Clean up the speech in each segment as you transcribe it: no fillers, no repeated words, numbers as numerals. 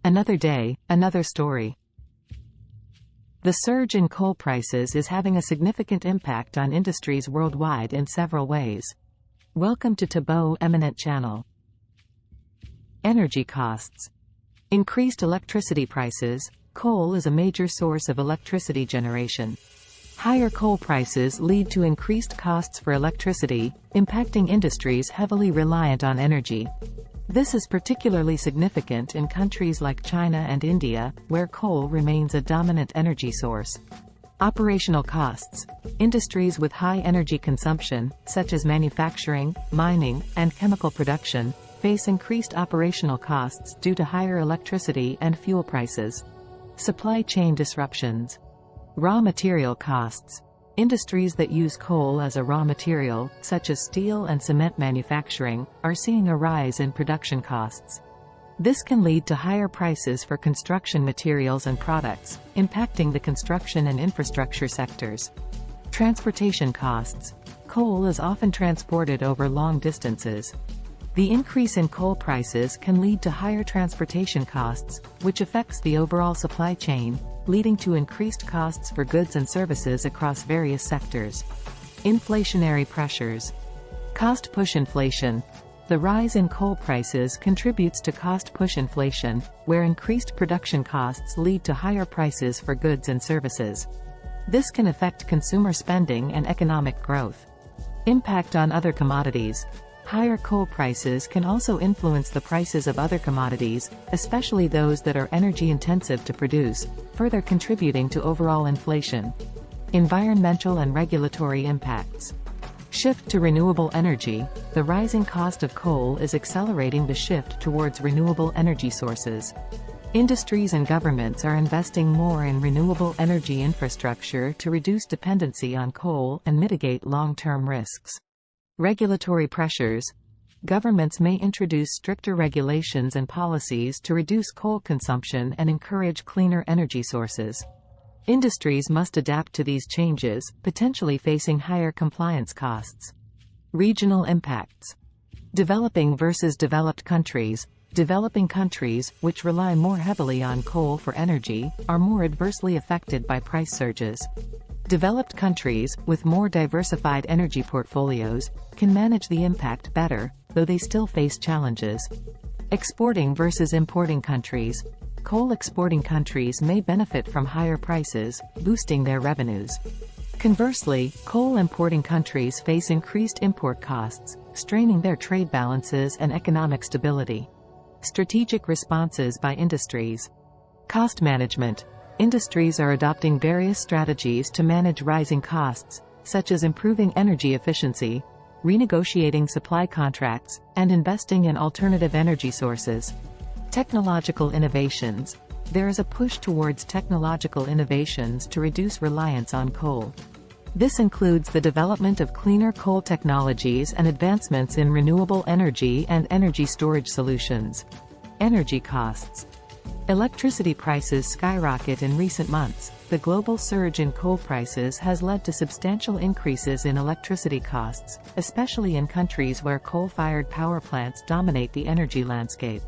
Another day, another story. The surge in coal prices is having a significant impact on industries worldwide in several ways. Welcome to Tabo Eminent Channel. Energy costs. Increased electricity prices. Coal is a major source of electricity generation. Higher coal prices lead to increased costs for electricity, impacting industries heavily reliant on energy. This is particularly significant in countries like China and India, where coal remains a dominant energy source. Operational costs. Industries with high energy consumption, such as manufacturing, mining, and chemical production, face increased operational costs due to higher electricity and fuel prices. Supply chain disruptions. Raw material costs. Industries that use coal as a raw material, such as steel and cement manufacturing, are seeing a rise in production costs. This can lead to higher prices for construction materials and products, impacting the construction and infrastructure sectors. Transportation costs. Coal is often transported over long distances. The increase in coal prices can lead to higher transportation costs, which affects the overall supply chain, leading to increased costs for goods and services across various sectors. Inflationary pressures. Cost-push inflation. The rise in coal prices contributes to cost-push inflation, where increased production costs lead to higher prices for goods and services. This can affect consumer spending and economic growth. Impact on other commodities. Higher coal prices can also influence the prices of other commodities, especially those that are energy-intensive to produce, further contributing to overall inflation. Environmental and regulatory impacts. Shift to renewable energy. The rising cost of coal is accelerating the shift towards renewable energy sources. Industries and governments are investing more in renewable energy infrastructure to reduce dependency on coal and mitigate long-term risks. Regulatory pressures. Governments may introduce stricter regulations and policies to reduce coal consumption and encourage cleaner energy sources. Industries must adapt to these changes, potentially facing higher compliance costs. Regional impacts. Developing versus developed countries. Developing countries, which rely more heavily on coal for energy, are more adversely affected by price surges. Developed countries, with more diversified energy portfolios, can manage the impact better, though they still face challenges. Exporting versus importing countries. Coal exporting countries may benefit from higher prices, boosting their revenues. Conversely, coal importing countries face increased import costs, straining their trade balances and economic stability. Strategic responses by industries. Cost management. Industries are adopting various strategies to manage rising costs, such as improving energy efficiency, renegotiating supply contracts, and investing in alternative energy sources. Technological innovations. There is a push towards technological innovations to reduce reliance on coal. This includes the development of cleaner coal technologies and advancements in renewable energy and energy storage solutions. Energy costs. Electricity prices skyrocket in recent months. The global surge in coal prices has led to substantial increases in electricity costs, especially in countries where coal-fired power plants dominate the energy landscape.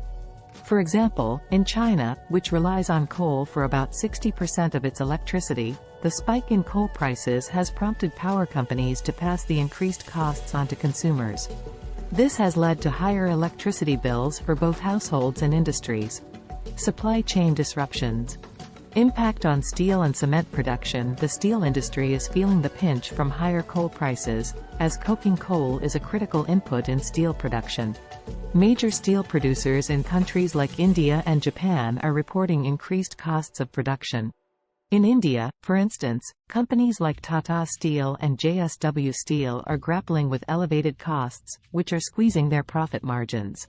For example, in China, which relies on coal for about 60% of its electricity, the spike in coal prices has prompted power companies to pass the increased costs onto consumers. This has led to higher electricity bills for both households and industries. Supply chain disruptions. Impact on steel and cement production. The steel industry is feeling the pinch from higher coal prices, as coking coal is a critical input in steel production. Major steel producers in countries like India and Japan are reporting increased costs of production. In India, for instance, companies like Tata Steel and JSW Steel are grappling with elevated costs, which are squeezing their profit margins.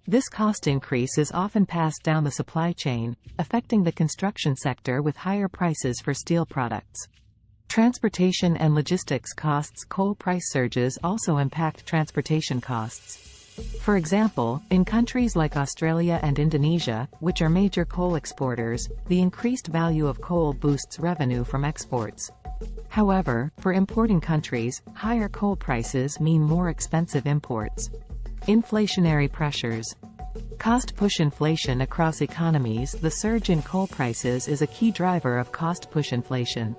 This cost increase is often passed down the supply chain, affecting the construction sector with higher prices for steel products. Transportation and logistics costs. Coal price surges also impact transportation costs. For example, in countries like Australia and Indonesia, which are major coal exporters, the increased value of coal boosts revenue from exports. However, for importing countries, higher coal prices mean more expensive imports. Inflationary pressures. Cost-push inflation across economies. The surge in coal prices is a key driver of cost-push inflation.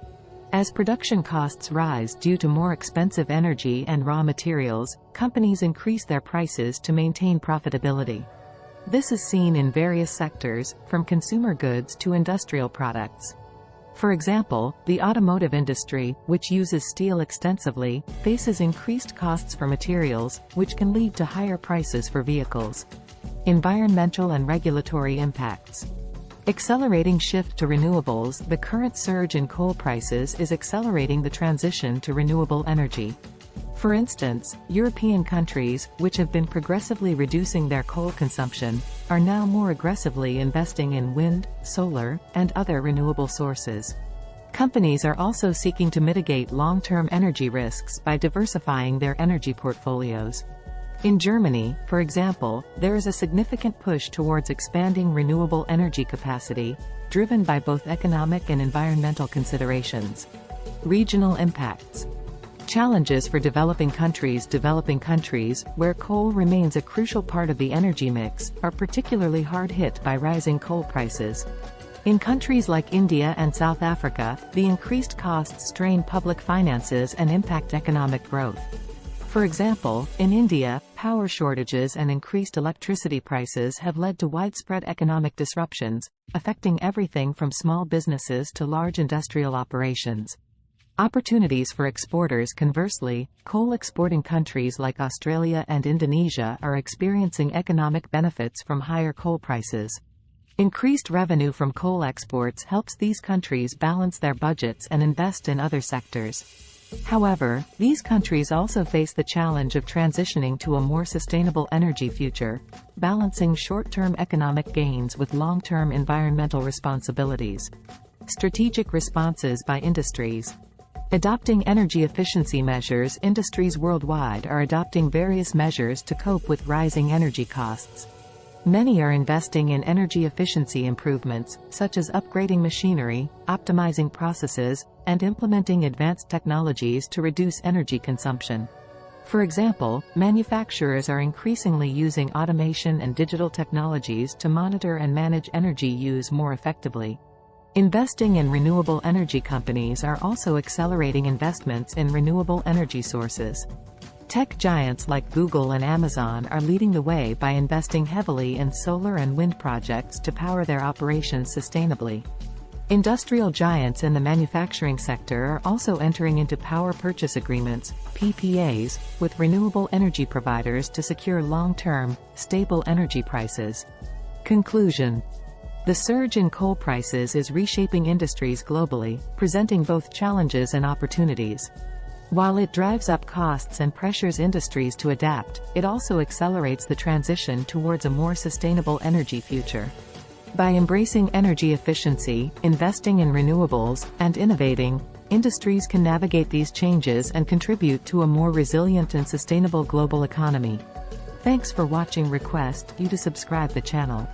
As production costs rise due to more expensive energy and raw materials, companies increase their prices to maintain profitability. This is seen in various sectors, from consumer goods to industrial products. For example, the automotive industry, which uses steel extensively, faces increased costs for materials, which can lead to higher prices for vehicles. Environmental and regulatory impacts. Accelerating shift to renewables. The current surge in coal prices is accelerating the transition to renewable energy. For instance, European countries, which have been progressively reducing their coal consumption, are now more aggressively investing in wind, solar, and other renewable sources. Companies are also seeking to mitigate long-term energy risks by diversifying their energy portfolios. In Germany, for example, there is a significant push towards expanding renewable energy capacity, driven by both economic and environmental considerations. Regional impacts. Challenges for developing countries. Developing countries, where coal remains a crucial part of the energy mix, are particularly hard hit by rising coal prices. In countries like India and South Africa, the increased costs strain public finances and impact economic growth. For example, in India, power shortages and increased electricity prices have led to widespread economic disruptions, affecting everything from small businesses to large industrial operations. Opportunities for exporters. Conversely, coal-exporting countries like Australia and Indonesia are experiencing economic benefits from higher coal prices. Increased revenue from coal exports helps these countries balance their budgets and invest in other sectors. However, these countries also face the challenge of transitioning to a more sustainable energy future, balancing short-term economic gains with long-term environmental responsibilities. Strategic responses by industries. Adopting energy efficiency measures. Industries worldwide are adopting various measures to cope with rising energy costs. Many are investing in energy efficiency improvements, such as upgrading machinery, optimizing processes, and implementing advanced technologies to reduce energy consumption. For example, manufacturers are increasingly using automation and digital technologies to monitor and manage energy use more effectively. Investing in renewable energy. Companies are also accelerating investments in renewable energy sources. Tech giants like Google and Amazon are leading the way by investing heavily in solar and wind projects to power their operations sustainably. Industrial giants in the manufacturing sector are also entering into power purchase agreements, PPAs, with renewable energy providers to secure long-term, stable energy prices. Conclusion. The surge in coal prices is reshaping industries globally, presenting both challenges and opportunities. While it drives up costs and pressures industries to adapt, it also accelerates the transition towards a more sustainable energy future. By embracing energy efficiency, investing in renewables, and innovating, industries can navigate these changes and contribute to a more resilient and sustainable global economy. Thanks for watching. Request you to subscribe the channel.